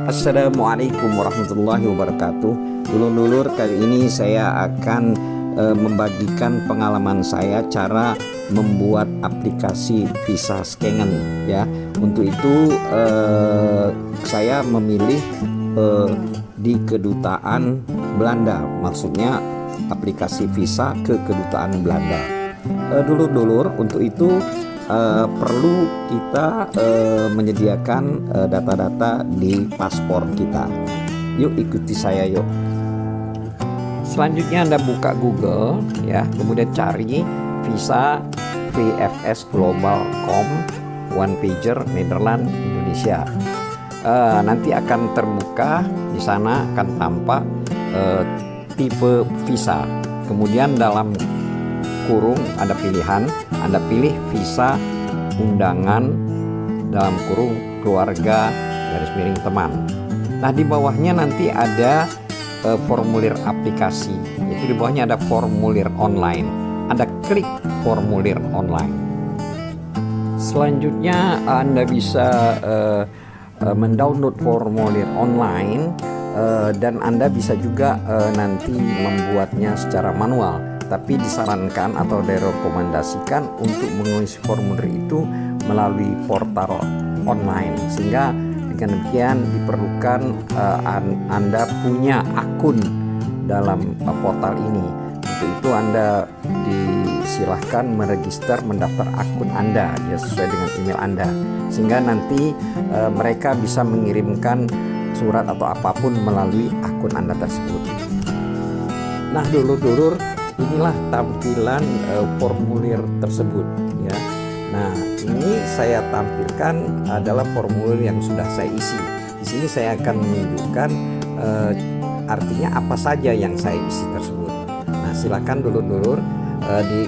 Assalamualaikum warahmatullahi wabarakatuh. Dulur-dulur, kali ini saya akan membagikan pengalaman saya cara membuat aplikasi visa Schengen ya. Untuk itu saya memilih di kedutaan Belanda, maksudnya aplikasi visa ke kedutaan Belanda. Dulur-dulur, untuk itu perlu kita menyediakan data-data di paspor kita. Yuk ikuti saya yuk. Selanjutnya Anda buka Google ya, kemudian cari visa vfsglobal.com one pager Nederland Indonesia. Nanti akan terbuka, di sana akan tampak tipe visa. Kemudian dalam kurung ada pilihan, Anda pilih visa undangan dalam kurung keluarga _ teman. Nah, di bawahnya nanti ada formulir aplikasi, itu di bawahnya ada formulir online. Anda klik formulir online. Selanjutnya Anda bisa mendownload formulir online dan Anda bisa juga nanti membuatnya secara manual. Tapi disarankan atau direkomendasikan untuk mengisi formulir itu melalui portal online, sehingga dengan demikian diperlukan Anda punya akun dalam portal ini. Untuk itu Anda disilahkan mendaftar akun Anda ya, sesuai dengan email Anda, sehingga nanti mereka bisa mengirimkan surat atau apapun melalui akun Anda tersebut. Nah, dulur-dulur, inilah tampilan formulir tersebut ya. Nah, ini saya tampilkan adalah formulir yang sudah saya isi. Di sini saya akan menunjukkan artinya apa saja yang saya isi tersebut. Nah, silakan dulur-dulur, di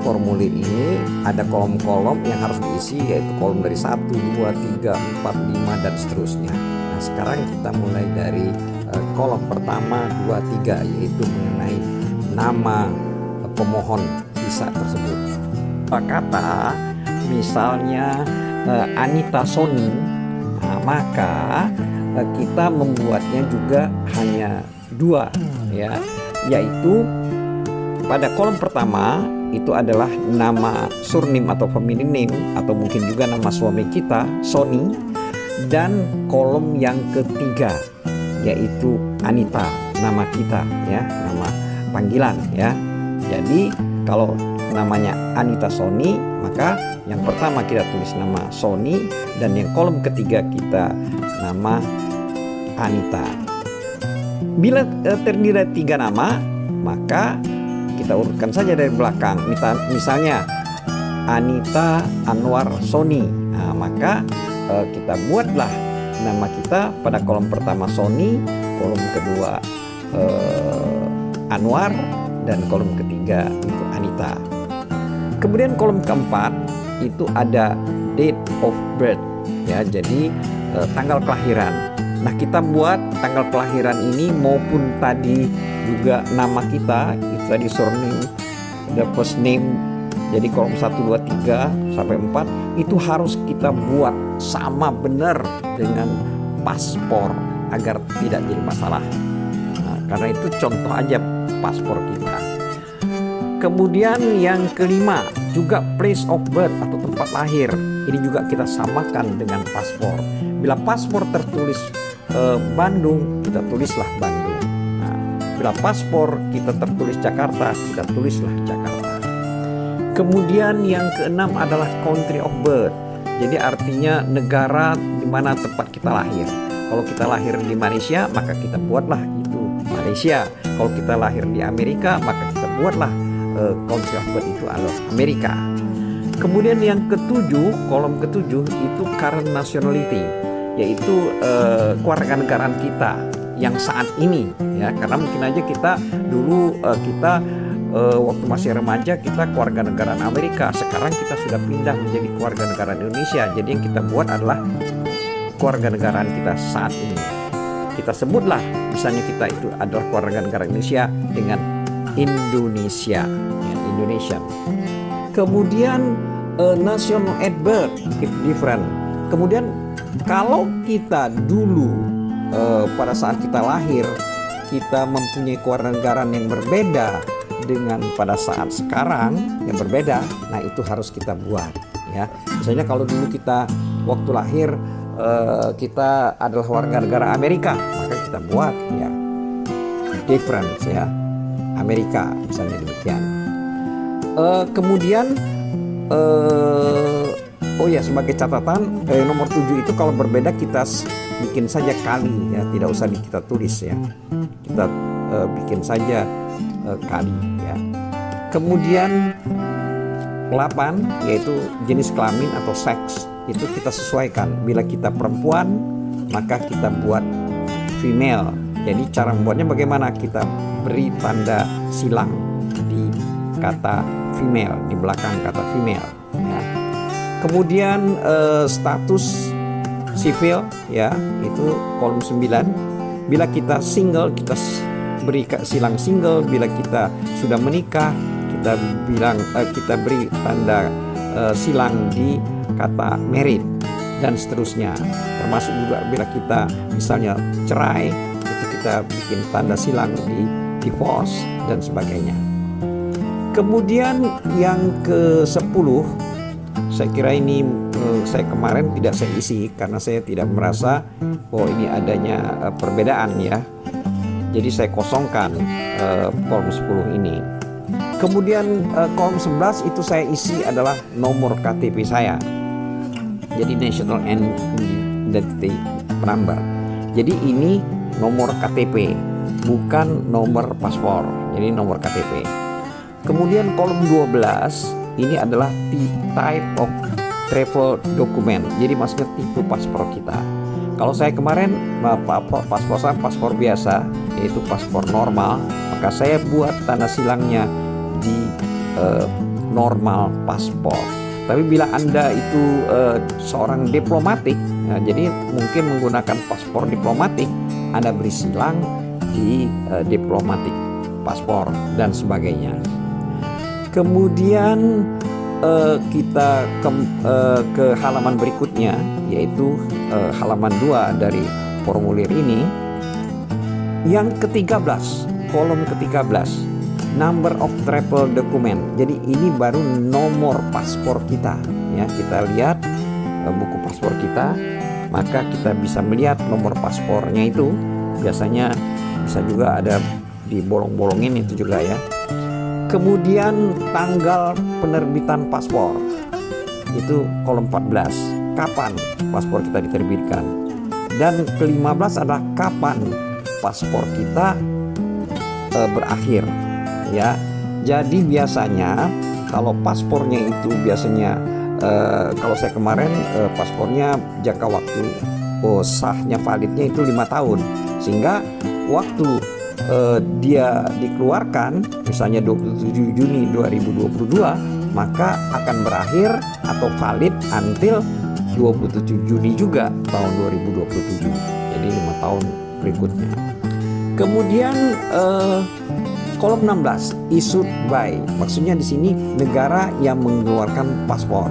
formulir ini ada kolom-kolom yang harus diisi, yaitu kolom dari 1, 2, 3, 4, 5 dan seterusnya. Nah, sekarang kita mulai dari kolom pertama 2, 3, yaitu mengenai nama pemohon visa tersebut. Kata misalnya Anita Sony, nah, maka kita membuatnya juga hanya 2 ya, yaitu pada kolom pertama itu adalah nama surname atau family name, atau mungkin juga nama suami kita, Sony, dan kolom yang ketiga yaitu Anita, nama kita ya, nama panggilan ya. Jadi kalau namanya Anita Sony, maka yang pertama kita tulis nama Sony, dan yang kolom ketiga kita nama Anita. Bila terdiri dari 3 nama, maka kita urutkan saja dari belakang. Misalnya Anita Anwar Sony, nah, maka kita buatlah nama kita pada kolom pertama Sony, kolom kedua Anwar, dan kolom ketiga itu Anita. Kemudian kolom keempat itu ada date of birth ya, jadi tanggal kelahiran. Nah, kita buat tanggal kelahiran ini maupun tadi juga nama kita, itu tadi surname, the first name. Jadi kolom 1, 2, 3 sampai 4 itu harus kita buat sama benar dengan paspor agar tidak jadi masalah. Nah, karena itu contoh aja paspor kita. Kemudian yang kelima juga place of birth atau tempat lahir. Ini juga kita samakan dengan paspor. Bila paspor tertulis Bandung, kita tulislah Bandung. Nah, bila paspor kita tertulis Jakarta, kita tulislah Jakarta. Kemudian yang keenam adalah country of birth. Jadi artinya negara di mana tempat kita lahir. Kalau kita lahir di Malaysia, maka kita buatlah itu Malaysia. Kalau kita lahir di Amerika, maka kita buatlah country of birth itu adalah Amerika. Kemudian yang ketujuh, kolom ketujuh itu current nationality, yaitu kewarganegaraan kita yang saat ini ya. Karena mungkin aja kita dulu waktu masih remaja kita kewarganegaraan Amerika, sekarang kita sudah pindah menjadi kewarganegaraan Indonesia. Jadi yang kita buat adalah kewarganegaraan kita saat ini. Kita sebutlah misalnya kita itu adalah kewarganegaraan Indonesia dengan Indonesia ya, Indonesia. Kemudian national at birth if different. Kemudian Kalau kita dulu pada saat kita lahir kita mempunyai kewarganegaraan yang berbeda dengan pada saat sekarang yang berbeda, nah itu harus kita buat ya. Misalnya kalau dulu kita waktu lahir kita adalah warga negara Amerika, maka kita buat ya difference ya Amerika misalnya demikian. Kemudian oh ya, sebagai catatan nomor 7 itu kalau berbeda kita bikin saja kali ya, tidak usah kita tulis ya, kita bikin saja kali ya. Kemudian 8 yaitu jenis kelamin atau seks, itu kita sesuaikan. Bila kita perempuan maka kita buat female. Jadi cara membuatnya bagaimana? Kita beri tanda silang di kata female, di belakang kata female ya. Kemudian status sipil ya, itu kolom 9. Bila kita single kita beri silang single, bila kita sudah menikah kita bilang kita beri tanda silang di kata married dan seterusnya. Termasuk juga bila kita misalnya cerai, itu kita bikin tanda silang di divorce dan sebagainya. Kemudian yang ke-10, saya kira ini saya kemarin tidak saya isi karena saya tidak merasa bahwa ini adanya perbedaan ya. Jadi saya kosongkan kolom 10 ini. Kemudian kolom 11 itu saya isi adalah nomor KTP saya. Jadi National Identity Number. Jadi ini nomor KTP, bukan nomor paspor. Jadi nomor KTP. Kemudian kolom 12 ini adalah type of travel document. Jadi maksudnya tipe paspor kita. Kalau saya kemarin paspor saya paspor biasa, yaitu paspor normal, maka saya buat tanda silangnya di normal paspor. Tapi bila Anda itu seorang diplomatik, nah, jadi mungkin menggunakan paspor diplomatik, Anda beri silang di diplomatik paspor dan sebagainya. Kemudian kita ke halaman berikutnya, yaitu halaman 2 dari formulir ini. Yang ke-13, kolom ke-13, number of travel document. Jadi ini baru nomor paspor kita ya. Kita lihat buku paspor kita, maka kita bisa melihat nomor paspornya itu. Biasanya bisa juga ada di bolong-bolongin itu juga ya. Kemudian tanggal penerbitan paspor, itu kolom 14, kapan paspor kita diterbitkan. Dan ke-15 adalah kapan paspor kita berakhir ya. Jadi biasanya kalau paspornya itu biasanya kalau saya kemarin paspornya jangka waktu sahnya validnya itu 5 tahun, sehingga waktu dia dikeluarkan misalnya 27 Juni 2022, maka akan berakhir atau valid until 27 Juni juga tahun 2027. Jadi 5 tahun berikutnya. Kemudian kolom 16, issued by, maksudnya di sini negara yang mengeluarkan paspor.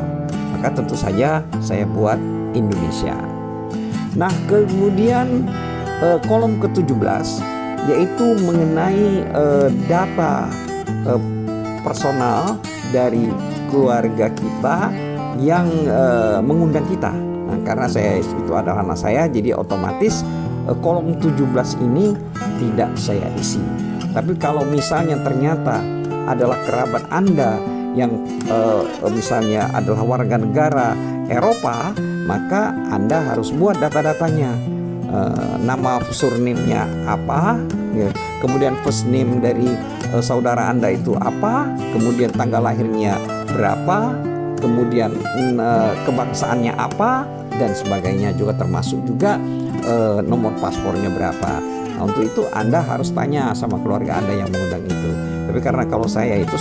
Maka tentu saja saya buat Indonesia. Nah, kemudian kolom ke-17 yaitu mengenai data personal dari keluarga kita yang mengundang kita. Nah, karena saya itu adalah anak saya, jadi otomatis kolom 17 ini tidak saya isi. Tapi kalau misalnya ternyata adalah kerabat Anda yang misalnya adalah warga negara Eropa, maka Anda harus buat data-datanya. Nama surname-nya apa, ya. Kemudian first name dari saudara Anda itu apa, kemudian tanggal lahirnya berapa, kemudian kebangsaannya apa dan sebagainya, juga termasuk juga nomor paspornya berapa. Nah, untuk itu Anda harus tanya sama keluarga Anda yang mengundang itu. Tapi karena kalau saya itu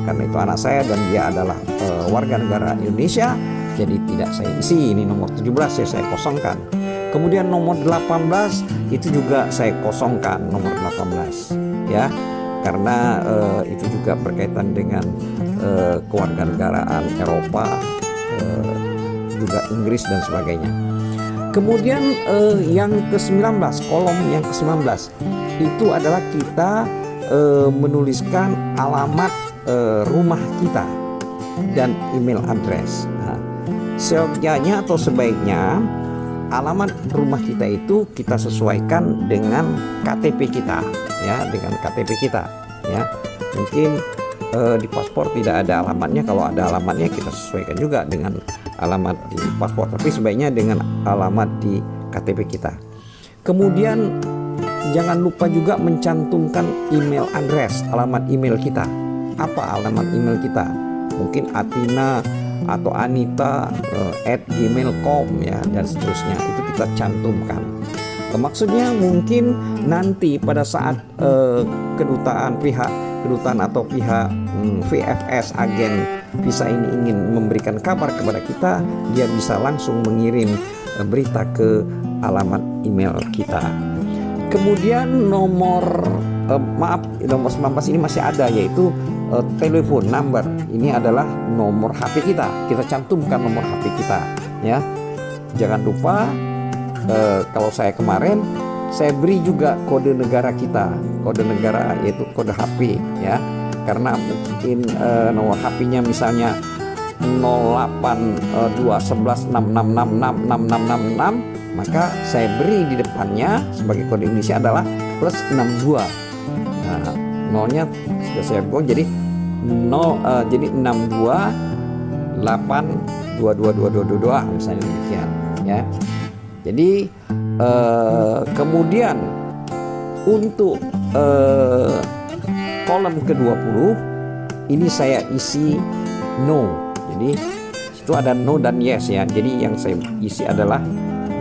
karena itu anak saya dan dia adalah warga negara Indonesia, jadi tidak saya isi. Ini nomor 17 saya kosongkan. Kemudian nomor 18 itu juga saya kosongkan, nomor 18 ya, karena itu juga berkaitan dengan kewarganegaraan Eropa, juga Inggris dan sebagainya. Kemudian yang ke-19, kolom yang ke-19 itu adalah kita menuliskan alamat rumah kita dan email address. Nah, seyogyanya atau sebaiknya alamat rumah kita itu kita sesuaikan dengan KTP kita, ya, dengan KTP kita, ya. Mungkin di paspor tidak ada alamatnya, kalau ada alamatnya kita sesuaikan juga dengan alamat di paspor, tapi sebaiknya dengan alamat di KTP kita. Kemudian jangan lupa juga mencantumkan email address, alamat email kita. Apa alamat email kita? Mungkin Atina atau Anita @gmail.com, ya, dan seterusnya, itu kita cantumkan. Maksudnya mungkin nanti pada saat kedutaan atau pihak VFS agen visa ini ingin memberikan kabar kepada kita, dia bisa langsung mengirim berita ke alamat email kita. Kemudian nomor 19 ini masih ada, yaitu telepon number. Ini adalah nomor HP kita. Kita cantumkan nomor HP kita, ya. Jangan lupa kalau saya kemarin saya beri juga kode negara kita, kode negara yaitu kode HP, ya. Karena mungkin nomor HP-nya misalnya 082116666666, maka saya beri di depannya sebagai kode Indonesia adalah +62. Nah, nolnya sudah saya buang jadi 62822222 misalnya demikian, ya. Jadi kemudian untuk kolom ke-20 ini saya isi no. Jadi itu ada no dan yes, ya. Jadi yang saya isi adalah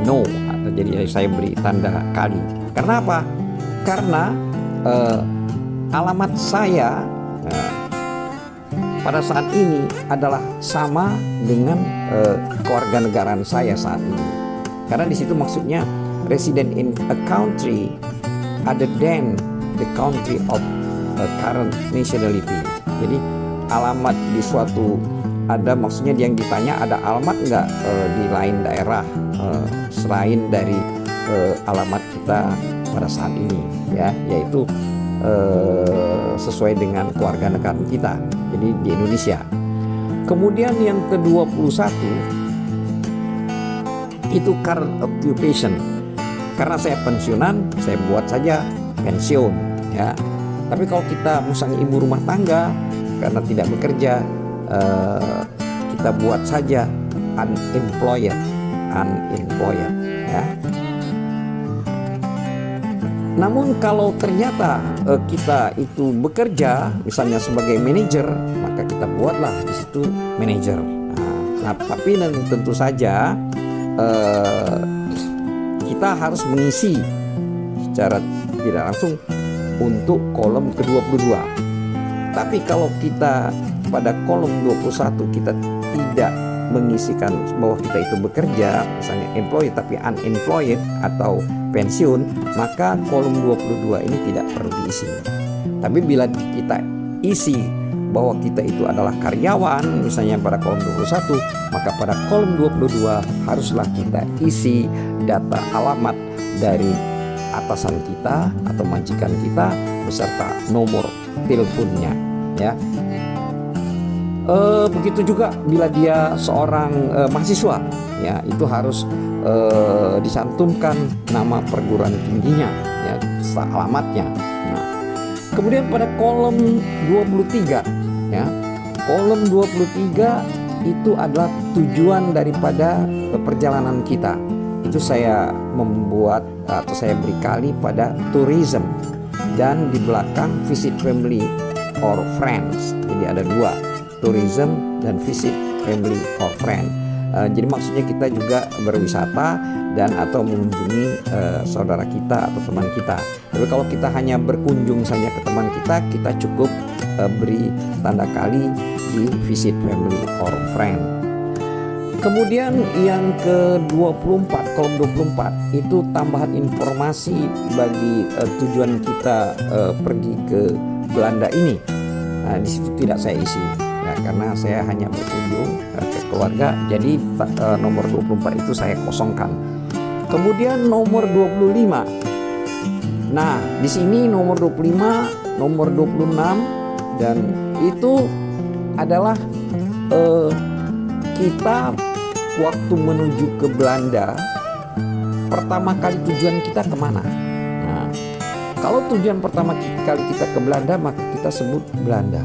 no, atau jadi saya beri tanda kali. Karena apa? Karena alamat saya pada saat ini adalah sama dengan kewarganegaraan saya saat ini. Karena di situ maksudnya resident in a country other than the country of current nationality. Jadi alamat di suatu, ada maksudnya yang ditanya ada alamat nggak di lain daerah selain dari alamat kita pada saat ini, ya, yaitu sesuai dengan kewarganegaraan kita, jadi di Indonesia. Kemudian yang ke-21 itu current occupation. Karena saya pensiunan, saya buat saja pensiun, ya. Tapi kalau kita misalnya ibu rumah tangga karena tidak bekerja, kita buat saja unemployed, ya. Namun kalau ternyata kita itu bekerja misalnya sebagai manajer, maka kita buatlah di situ manajer. Nah, tapi tentu saja kita harus mengisi secara tidak langsung untuk kolom ke-22. Tapi kalau kita pada kolom 21 kita tidak mengisikan bahwa kita itu bekerja, misalnya employed tapi unemployed atau pensiun, maka kolom 22 ini tidak perlu diisi. Tapi bila kita isi bahwa kita itu adalah karyawan, misalnya pada kolom 21, maka pada kolom 22 haruslah kita isi data alamat dari atasan kita atau majikan kita beserta nomor teleponnya, ya. Begitu juga bila dia seorang mahasiswa, ya, itu harus dicantumkan nama perguruan tingginya, ya, alamatnya. Nah, kemudian pada kolom 23, ya, kolom 23 itu adalah tujuan daripada perjalanan kita. Itu saya membuat atau saya beri kali pada tourism, dan di belakang visit family or friends. Jadi ada dua, tourism dan visit family or friend. Jadi maksudnya kita juga berwisata dan atau mengunjungi saudara kita atau teman kita. Tapi kalau kita hanya berkunjung saja ke teman kita, kita cukup beri tanda kali di visit family or friend. Kemudian yang ke-24, kolom 24 itu tambahan informasi bagi tujuan kita pergi ke Belanda ini. Nah, di situ tidak saya isi, ya, karena saya hanya berkunjung ke keluarga. Jadi nomor 24 itu saya kosongkan. Kemudian nomor 25. Nah, di sini nomor 25, nomor 26 dan itu adalah kita waktu menuju ke Belanda, pertama kali tujuan kita kemana? Nah, kalau tujuan pertama kali kita ke Belanda, maka kita sebut Belanda.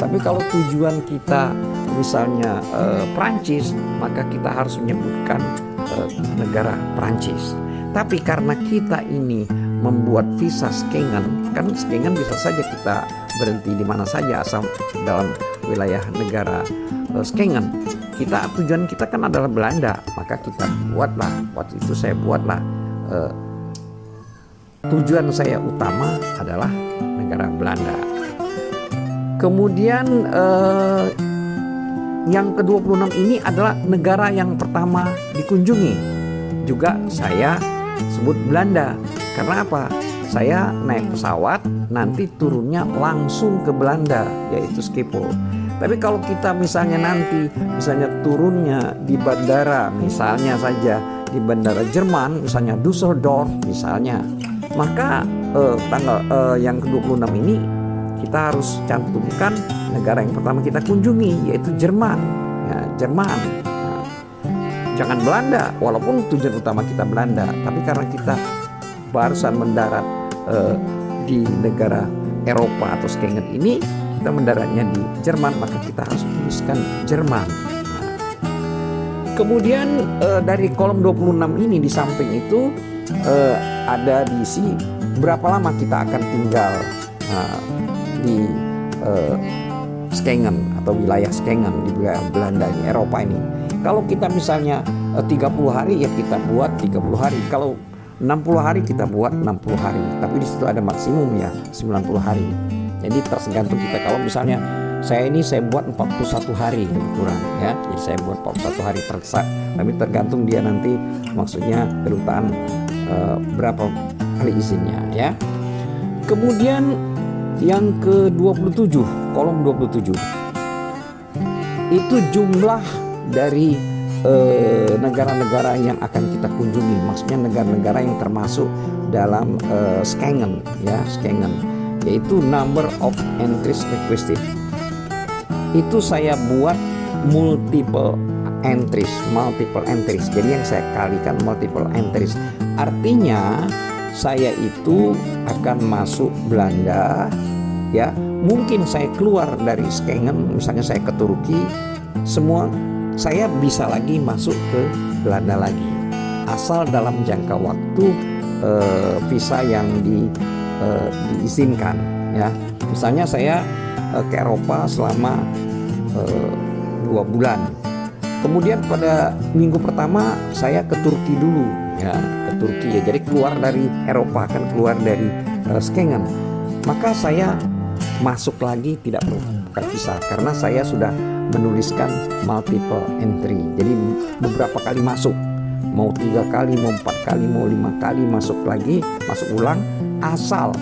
Tapi kalau tujuan kita misalnya Prancis, maka kita harus menyebutkan negara Prancis. Tapi karena kita ini membuat visa Schengen, kan Schengen bisa saja kita berhenti di mana saja asal dalam wilayah negara Schengen. Tujuan kita kan adalah Belanda, maka kita buatlah, waktu itu saya buatlah tujuan saya utama adalah negara Belanda. Kemudian yang ke-26 ini adalah negara yang pertama dikunjungi. Juga saya sebut Belanda. Karena apa? Saya naik pesawat, nanti turunnya langsung ke Belanda, yaitu Schiphol. Tapi kalau kita misalnya turunnya di bandara, misalnya saja di bandara Jerman, misalnya Düsseldorf misalnya, maka yang ke-26 ini kita harus cantumkan negara yang pertama kita kunjungi, yaitu Jerman. Ya, Jerman. Nah, jangan Belanda, walaupun tujuan utama kita Belanda, tapi karena kita barusan mendarat di negara Eropa atau Schengen ini, kita mendaratnya di Jerman, maka kita harus tuliskan Jerman. Nah, kemudian dari kolom 26 ini di samping itu ada diisi berapa lama kita akan tinggal di Schengen atau wilayah Schengen, di wilayah Belanda ini, Eropa ini. Kalau kita misalnya 30 hari ya kita buat 30 hari. Kalau 60 hari kita buat 60 hari. Tapi di situ ada maksimum ya 90 hari. Jadi tergantung kita. Kalau misalnya saya buat 41 hari lebih kurang ya. Jadi saya buat 41 hari terkesak. Tapi tergantung dia nanti, maksudnya kedutaan berapa kali izinnya ya. Kemudian yang ke-27, kolom 27, itu jumlah dari negara-negara yang akan kita kunjungi, maksudnya negara-negara yang termasuk dalam Schengen ya, Schengen, yaitu number of entries requested. Itu saya buat multiple entries. Jadi yang saya kalikan multiple entries. Artinya saya itu akan masuk Belanda ya, mungkin saya keluar dari Schengen, misalnya saya ke Turki, semua saya bisa lagi masuk ke Belanda lagi, asal dalam jangka waktu visa yang diizinkan ya. Misalnya saya ke Eropa selama 2 bulan, kemudian pada minggu pertama saya ke Turki dulu ya, ke Turki ya, jadi keluar dari Eropa, kan keluar dari Schengen, maka saya masuk lagi tidak perlu buka visa karena saya sudah menuliskan multiple entry. Jadi beberapa kali masuk, mau 3 kali, mau 4 kali, mau 5 kali masuk lagi, masuk ulang, asal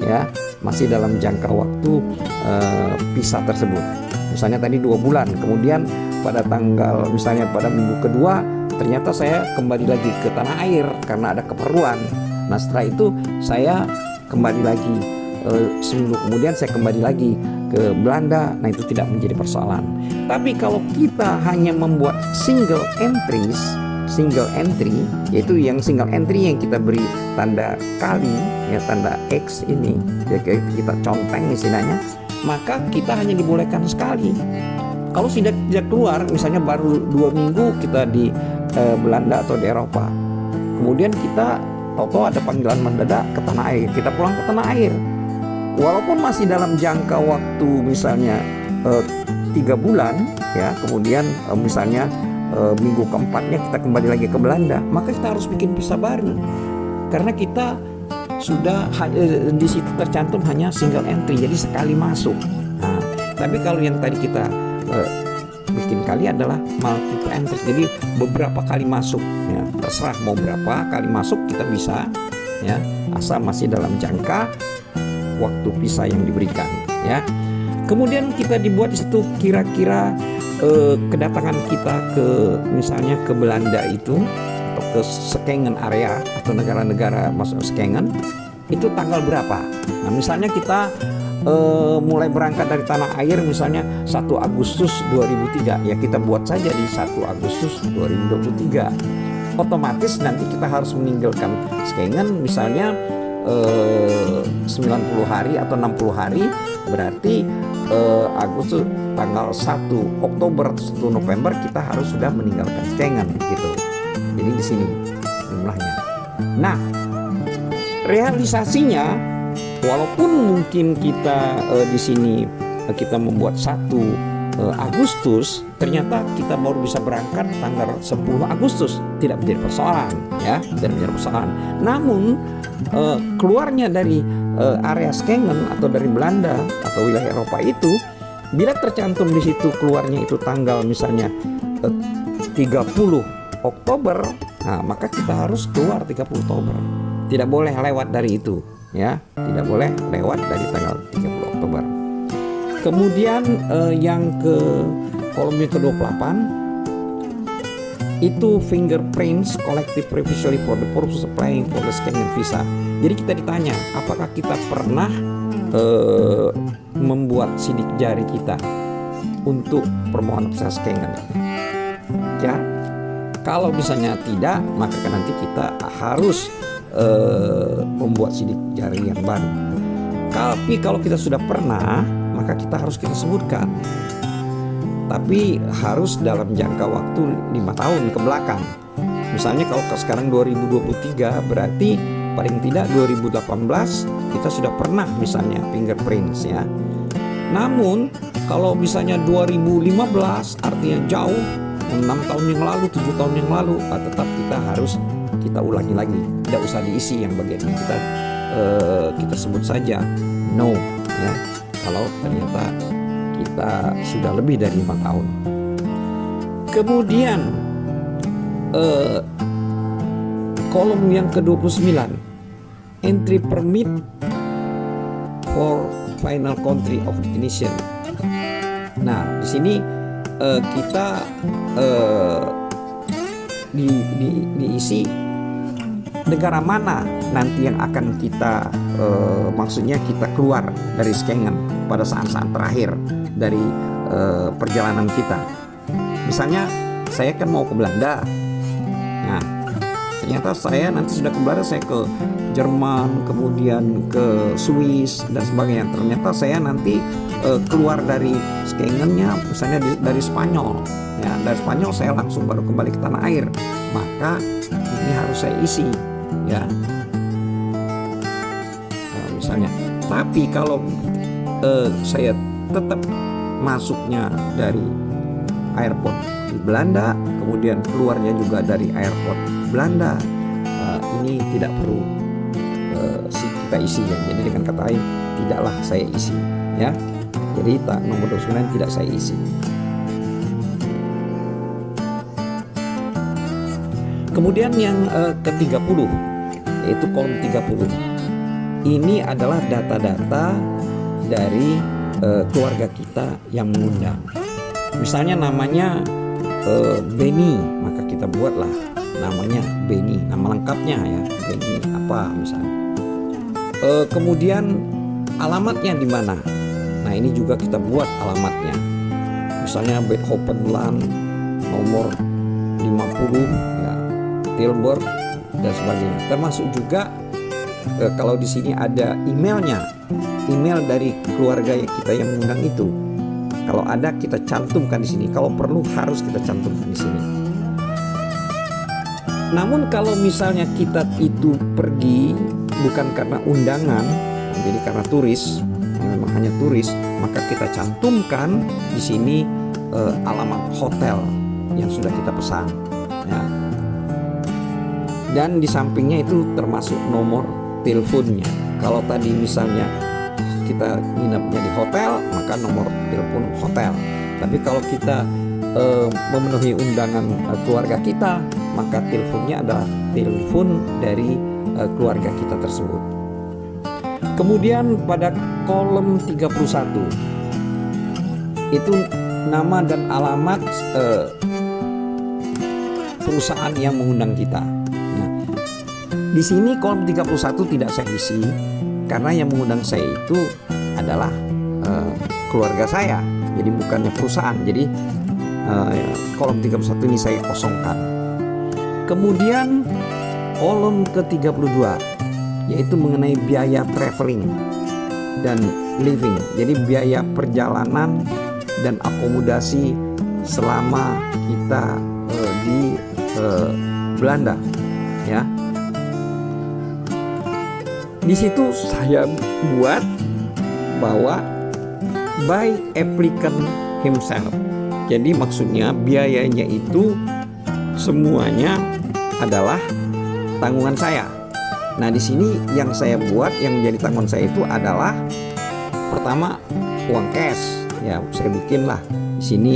ya masih dalam jangka waktu visa tersebut. Misalnya tadi 2 bulan, kemudian pada tanggal misalnya pada minggu kedua ternyata saya kembali lagi ke tanah air karena ada keperluan. Nah setelah itu saya kembali lagi, seminggu kemudian saya kembali lagi ke Belanda. Nah itu tidak menjadi persoalan. Tapi kalau kita hanya membuat single entry, yaitu yang single entry yang kita beri tanda kali ya, tanda X ini ya, kita conteng istilahnya, maka kita hanya dibolehkan sekali. Kalau tidak keluar, misalnya baru 2 minggu kita di Belanda atau di Eropa, kemudian kita tahu ada panggilan mendadak ke tanah air, kita pulang ke tanah air, walaupun masih dalam jangka waktu misalnya 3 bulan ya, kemudian misalnya minggu keempatnya kita kembali lagi ke Belanda, maka kita harus bikin visa baru karena kita sudah di situ tercantum hanya single entry, jadi sekali masuk. Nah, tapi kalau yang tadi kita bikin kali adalah multiple entry, jadi beberapa kali masuk ya, terserah mau berapa kali masuk kita bisa ya, asal masih dalam jangka waktu visa yang diberikan ya. Kemudian kita dibuat di situ kira-kira kedatangan kita ke misalnya ke Belanda itu atau ke Schengen area atau negara-negara masuk Schengen itu tanggal berapa. Nah misalnya kita mulai berangkat dari tanah air misalnya 1 Agustus 2003, ya kita buat saja di 1 Agustus 2023. Otomatis nanti kita harus meninggalkan Schengen misalnya 90 hari atau 60 hari, berarti Agustus tanggal 1 Oktober 1 November kita harus sudah meninggalkan Schengen gitu. Jadi di sini jumlahnya. Nah, realisasinya walaupun mungkin kita di sini kita membuat 1 Agustus, ternyata kita baru bisa berangkat tanggal 10 Agustus. Tidak menjadi persoalan, ya, tidak menjadi persoalan. Namun keluarnya dari area Schengen atau dari Belanda atau wilayah Eropa itu, bila tercantum di situ keluarnya itu tanggal misalnya 30 Oktober, nah maka kita harus keluar 30 Oktober. Tidak boleh lewat dari itu, ya, tidak boleh lewat dari tanggal 30 Oktober. Kemudian yang ke kolom yang ke-28 itu fingerprints collected previously for the purpose of applying for the Schengen visa. Jadi kita ditanya apakah kita pernah membuat sidik jari kita untuk permohonan visa Schengen. Ya, kalau misalnya tidak, maka nanti kita harus membuat sidik jari yang baru. Tapi kalau kita sudah pernah, maka kita harus sebutkan. Tapi harus dalam jangka waktu 5 tahun ke belakang. Misalnya kalau sekarang 2023, berarti paling tidak 2018 kita sudah pernah misalnya fingerprints, ya. Namun kalau misalnya 2015 artinya jauh, 6 tahun yang lalu, 7 tahun yang lalu, tetap kita ulangi lagi. Tidak usah diisi yang bagian ini, kita sebut saja no, ya. Kalau ternyata kita sudah lebih dari 5 tahun. Kemudian kolom yang ke-29, entry permit for final country of destination. Nah, di sini kita diisi negara mana nanti yang akan kita maksudnya kita keluar dari Schengen pada saat-saat terakhir dari perjalanan kita. Misalnya saya kan mau ke Belanda. Nah, ternyata saya nanti sudah ke Belanda, saya ke Jerman, kemudian ke Swiss dan sebagainya. Ternyata saya nanti keluar dari Schengennya misalnya dari Spanyol. Ya, dari Spanyol saya langsung baru kembali ke tanah air. Maka ini harus saya isi, ya. Nah, misalnya. Tapi kalau saya tetap masuknya dari airport di Belanda, kemudian keluarnya juga dari airport Belanda, ini tidak perlu kita isi, ya. Jadi dengan kata lain, tidaklah saya isi, ya. Jadi nomor 29 tidak saya isi. Kemudian yang ke-30 yaitu kolom 30. Ini adalah data-data dari keluarga kita yang mengundang. Misalnya namanya Beni, maka kita buatlah namanya Beni, nama lengkapnya, ya, Beni apa misalnya. Kemudian alamatnya di mana? Nah, ini juga kita buat alamatnya. Misalnya Beethovenland nomor 50, ya, Tilburg dan sebagainya. Termasuk juga kalau di sini ada emailnya, email dari keluarga kita yang mengundang itu. Kalau ada kita cantumkan di sini. Kalau perlu harus kita cantumkan di sini. Namun kalau misalnya kita itu pergi bukan karena undangan, jadi karena turis, memang hanya turis, maka kita cantumkan di sini alamat hotel yang sudah kita pesan, ya. Dan di sampingnya itu termasuk nomor teleponnya. Kalau tadi misalnya kita nginapnya di hotel, maka nomor telepon hotel. Tapi kalau kita memenuhi undangan keluarga kita, maka teleponnya adalah telepon dari keluarga kita tersebut. Kemudian pada kolom 31 itu nama dan alamat perusahaan yang mengundang kita. Di sini kolom 31 tidak saya isi karena yang mengundang saya itu adalah keluarga saya. Jadi bukannya perusahaan. Jadi kolom 31 ini saya kosongkan. Kemudian kolom ke-32 yaitu mengenai biaya traveling dan living. Jadi biaya perjalanan dan akomodasi selama kita di Belanda, ya. Di situ saya buat bahwa by applicant himself. Jadi maksudnya biayanya itu semuanya adalah tanggungan saya. Nah, di sini yang saya buat yang menjadi tanggungan saya itu adalah pertama uang cash. Ya, saya bikinlah di sini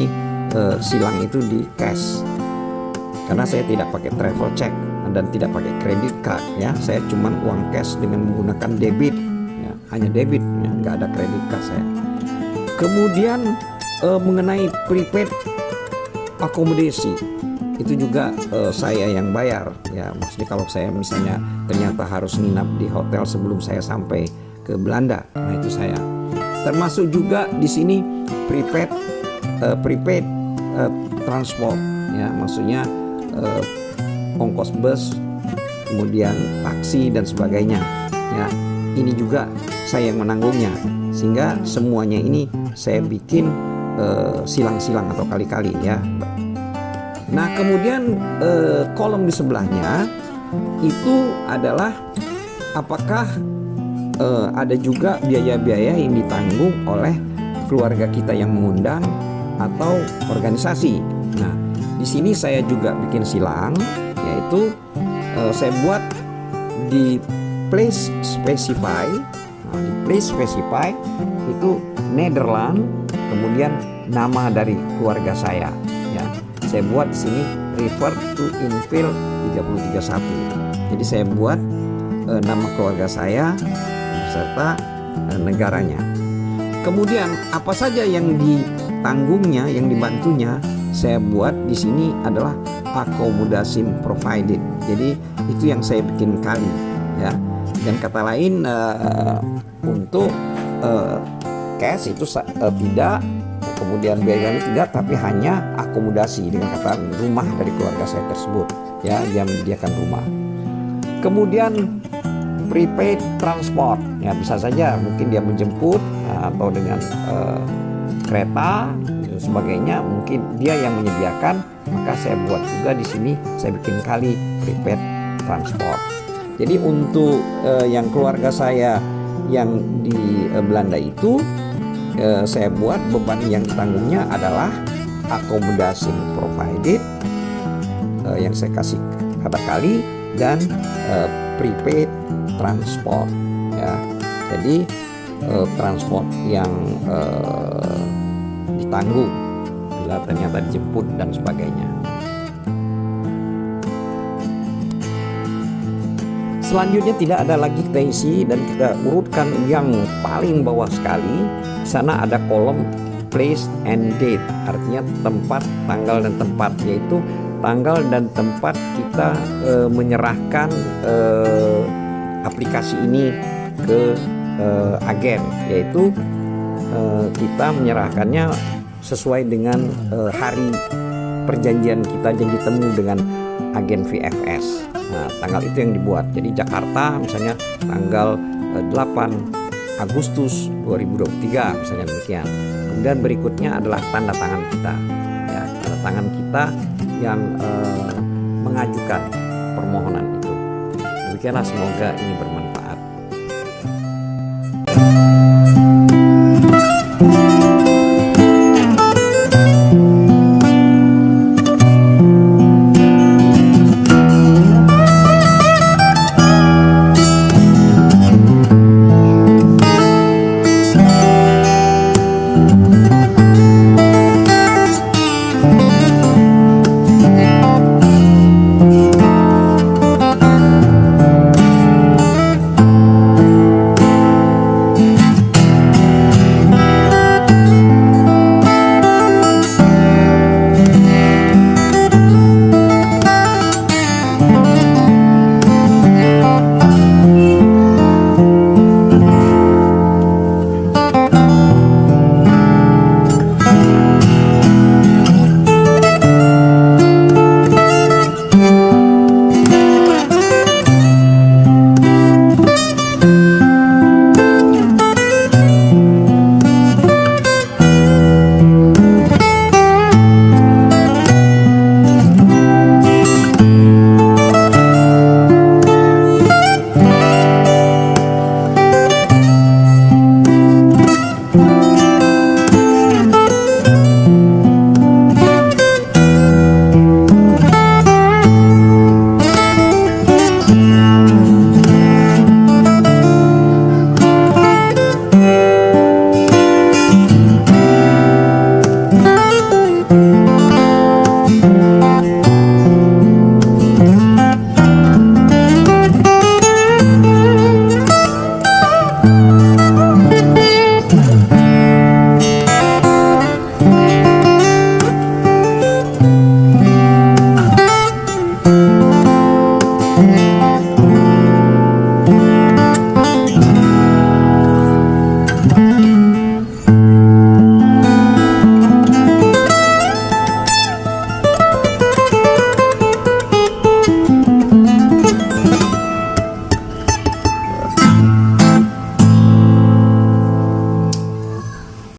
silang itu di cash. Karena saya tidak pakai travel check dan tidak pakai credit card, ya. Saya cuma uang cash dengan menggunakan debit, ya. Hanya debit, ya. Nggak ada credit card saya. Kemudian mengenai prepaid akomodasi itu juga saya yang bayar, ya. Maksudnya kalau saya misalnya ternyata harus nginap di hotel sebelum saya sampai ke Belanda, nah itu saya. Termasuk juga di sini prepaid transport, ya. Maksudnya ongkos bus, kemudian taksi dan sebagainya, ya. Ini juga saya yang menanggungnya, sehingga semuanya ini saya bikin silang-silang atau kali-kali, ya. Nah, kemudian kolom di sebelahnya itu adalah apakah ada juga biaya-biaya yang ditanggung oleh keluarga kita yang mengundang atau organisasi. Nah, di sini saya juga bikin silang, yaitu saya buat di place specify. Nah, di place specify itu Nederland, kemudian nama dari keluarga saya, ya. Saya buat di sini refer to infill 3031. Jadi saya buat nama keluarga saya beserta negaranya. Kemudian apa saja yang ditanggungnya, yang dibantunya, saya buat di sini adalah accommodation provided. Jadi itu yang saya bikin kali, ya. Dan kata lain untuk cash itu tidak, kemudian biaya tidak, tapi hanya akomodasi dengan kata rumah dari keluarga saya tersebut, ya, dia menyediakan rumah. Kemudian prepaid transport, ya, bisa saja mungkin dia menjemput atau dengan kereta dan sebagainya, mungkin dia yang menyediakan, maka saya buat juga di sini, saya bikin kali prepaid transport. Jadi untuk yang keluarga saya yang di Belanda itu saya buat beban yang ditanggungnya adalah accommodation provided, yang saya kasih kata kali, dan prepaid transport, ya. Jadi transport yang ditanggung bila ternyata dijemput dan sebagainya. Selanjutnya tidak ada lagi kita isi dan kita urutkan yang paling bawah sekali. Di sana ada kolom place and date, artinya tempat, tanggal dan tempat, yaitu tanggal dan tempat kita menyerahkan aplikasi ini ke agen, yaitu kita menyerahkannya sesuai dengan hari perjanjian kita, janji temu dengan agen VFS. Nah, tanggal itu yang dibuat. Jadi Jakarta misalnya tanggal 8 Agustus 2023 misalnya demikian. Kemudian berikutnya adalah tanda tangan kita, ya, tanda tangan kita yang mengajukan permohonan itu. Demikianlah, semoga ini bermanfaat.